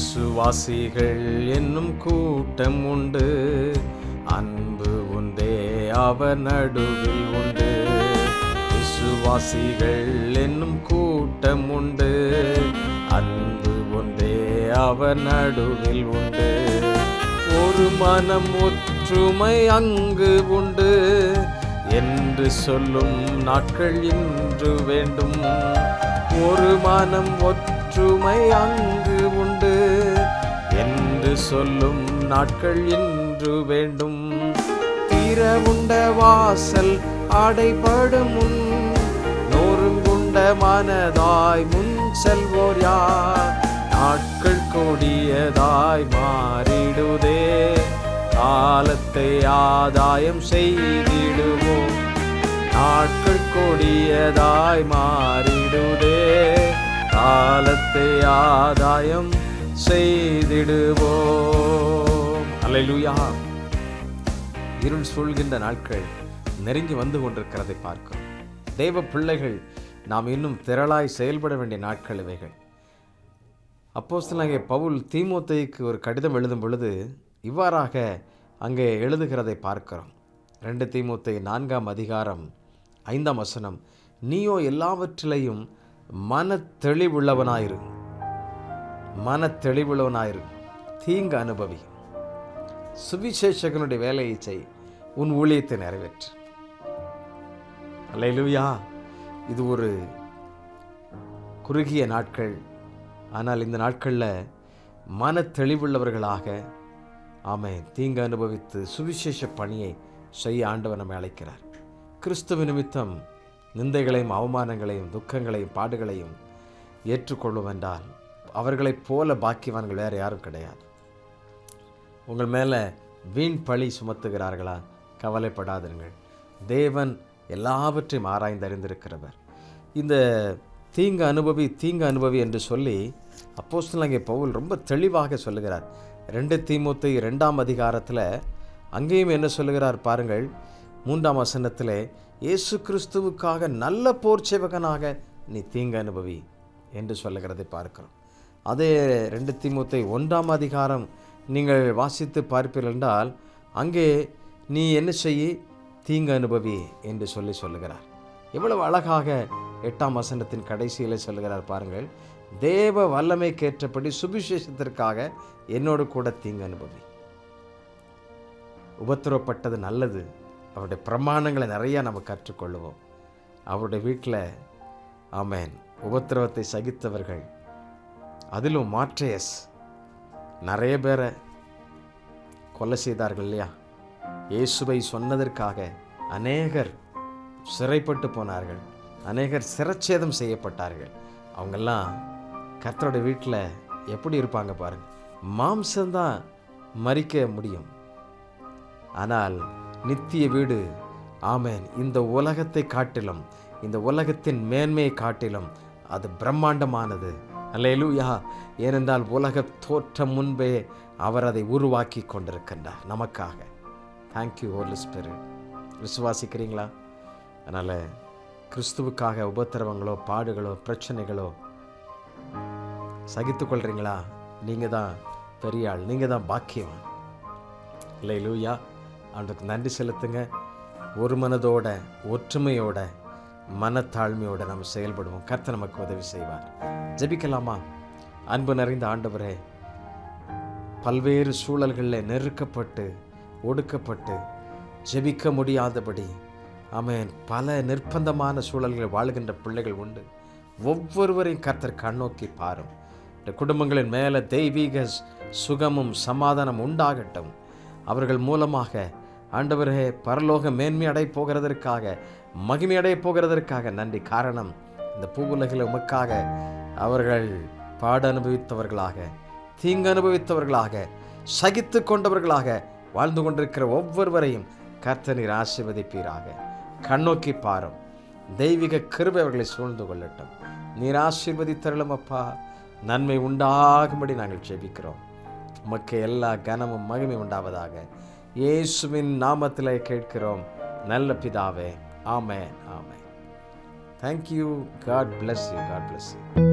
விசுவாசிகள் என்னும் கூட்டம் உண்டு, அன்பு உண்டே அவர் நடுவில் உண்டு. விசுவாசிகள் என்னும் கூட்டம் உண்டு, அன்பு உண்டே அவர் நடுவில் உண்டு. ஒரு மனம் ஒற்றுமை அங்கு உண்டு என்று சொல்லும் நாட்கள் இன்று வேண்டும். ஒரு மனம் ஒற்றுமை அங்கு உண்டு என்று சொல்லும் நாட்கள் இன்று வேண்டும். திறவுண்ட வாசல் அடைபடும் முன் நொறுங்குண்ட மனதாய் முன் செல்வோர் யார்? நாட்கள் கொடியதாய் மாறிடுதே, காலத்தை ஆதாயம் செய்திடுவோம். நாட்கள் கொடியதாய் மாறிடுதே, காலத்தை ஆதாயம் செய்திடுவோம். அல்லேலூயா. இருள் சூழ்கின்ற நாட்கள் நெருங்கி வந்து கொண்டிருக்கிறதை பார்க்கிறோம். தேவ பிள்ளைகள் நாம் இன்னும் திரளாய் செயல்பட வேண்டிய நாட்கள் இவைகள். அப்போஸ்தலனாகிய பவுல் தீமோத்தேயுக்கு ஒரு கடிதம் எழுதும் பொழுது இவ்வாறாக அங்கே எழுதுகிறதை பார்க்கிறோம். 2 தீமோத்தேயு 4ஆம் அதிகாரம் 5ஆம் வசனம், நீயோ எல்லாவற்றிலையும் மனத்தெளிவுள்ளவனாயிரு, தீங்கு அனுபவி, சுவிசேஷகனுடைய வேலையை செய், உன் ஊழியத்தை நிறைவேற்று. அல்லேலூயா. இது ஒரு குறுகிய நாட்கள், ஆனால் இந்த நாட்களில் மன தெளிவுள்ளவர்களாக தீங்கு அனுபவித்து சுவிசேஷ பணியை செய்ய ஆண்டவர் நம்மை அழைக்கிறார். கிறிஸ்துவ நிமித்தம் நிந்தைகளையும் அவமானங்களையும் துக்கங்களையும் பாடுகளையும் ஏற்றுக்கொள்ளும் என்றால் அவர்களைப் போல பாக்கியவான்கள் வேறு யாரும் கிடையாது. உங்கள் மேலே வீண் பழி சுமத்துகிறார்களா? கவலைப்படாதீர்கள். தேவன் எல்லாவற்றையும் ஆராய்ந்து அறிந்திருக்கிறவர். இந்த தீங்கு அனுபவி என்று சொல்லி அப்போஸ்தலனாகிய பவுல் ரொம்ப தெளிவாக சொல்லுகிறார். 2 தீமோத்தேயு 2ஆம் அதிகாரத்தில் அங்கேயும் என்ன சொல்லுகிறார் பாருங்கள். 3ஆம் வசனத்தில், இயேசு கிறிஸ்துவுக்காக நல்ல போர் சேவகனாக நீ தீங்கு அனுபவி என்று சொல்லுகிறதை பார்க்கிறோம். அதே 2 தீமோத்தேயு 1ஆம் அதிகாரம் நீங்கள் வாசித்து பார்ப்பீர்கள் என்றால் அங்கே நீ என்ன செய்ய, தீங்கு அனுபவி என்று சொல்லுகிறார். எவ்வளவு அழகாக 8ஆம் வசனத்தின் கடைசியில் சொல்லுகிறார் பாருங்கள். தேவ வல்லமைக்கேற்றபடி சுவிசேஷத்திற்காக என்னோடு கூட தீங்கு அனுபவி. உபத்திரவப்பட்டது நல்லது. அவருடைய பிரமாணங்களை நிறைய நம்ம கற்றுக்கொள்ளுவோம். அவருடைய வீட்டில் உபத்திரவத்தை சகித்தவர்கள், அதிலும் மார்ட்டையஸ் நிறைய பேரை கொலை செய்தார்கள் இல்லையா? இயேசுவை சொன்னதற்காக அநேகர் சிறைப்பட்டு போனார்கள், அநேகர் சிரச்சேதம் செய்யப்பட்டார்கள். அவங்கெல்லாம் கர்த்தருடைய வீட்டில் எப்படி இருப்பாங்க பாருங்க. மாம்சம்தான் மரிக்க முடியும், ஆனால் நித்திய வீடு இந்த உலகத்தை காட்டிலும், இந்த உலகத்தின் மேன்மையை காட்டிலும் அது பிரம்மாண்டமானது. அல்லேலூயா. ஏனென்றால் உலக தோற்றம் முன்பே அவர் அதை உருவாக்கி கொண்டிருக்கின்றார் நமக்காக. Thank you holy spirit. விசுவாசிக்கிறீங்களா? அதனால் கிறிஸ்துவுக்காக உபத்திரவங்களோ பாடுகளோ பிரச்சனைகளோ சகித்துக்கொள்கிறீங்களா? நீங்கள் தான் பெரிய ஆள், நீங்கள் தான் பாக்கியவான். அல்லேலூயா. அவனுக்கு நன்றி செலுத்துங்க. ஒரு மனதோட ஒற்றுமையோட மனத்தாழ்மையோட நம்ம செயல்படுவோம். கர்த்தர் நமக்கு உதவி செய்வார். ஜெபிக்கலாமா? அன்பு நிறைந்த ஆண்டவரே, பல்வேறு சூழல்களில் நெருக்கப்பட்டு ஒடுக்கப்பட்டு ஜெபிக்க முடியாதபடி பல நிர்பந்தமான சூழல்களில் வாழ்கின்ற பிள்ளைகள் உண்டு. ஒவ்வொருவரையும் கர்த்தர் கண்ணோக்கி பாரும். இந்த குடும்பங்களின் மேலே தெய்வீக சுகமும் சமாதானம் உண்டாகட்டும். அவர்கள் மூலமாக ஆண்டவரே பரலோக மேன்மை அடைய போகிறதற்காக, மகிமை அடைய போகிறதற்காக நன்றி. காரணம், இந்த பூவுலகில் உமக்காக அவர்கள் பாட அனுபவித்தவர்களாக, தீங்கு அனுபவித்தவர்களாக, சகித்து கொண்டவர்களாக வாழ்ந்து கொண்டிருக்கிற ஒவ்வொருவரையும் கர்த்தர் நீர் ஆசீர்வதிப்பீராக. கண்ணோக்கி பாரும். தெய்வீக கிருபை அவர்களை சூழ்ந்து கொள்ளட்டும். நீர் ஆசீர்வதித்தருளும் அப்பா. நன்மை உண்டாகும்படி நாங்கள் ஜெபிக்கிறோம். உமக்கு எல்லா கனமும் மகிமை உண்டாவதாக இயேசுவின் நாமத்திலே கேட்கிறோம் நல்ல பிதாவே. ஆமென், ஆமென். Thank you. God bless you. God bless you.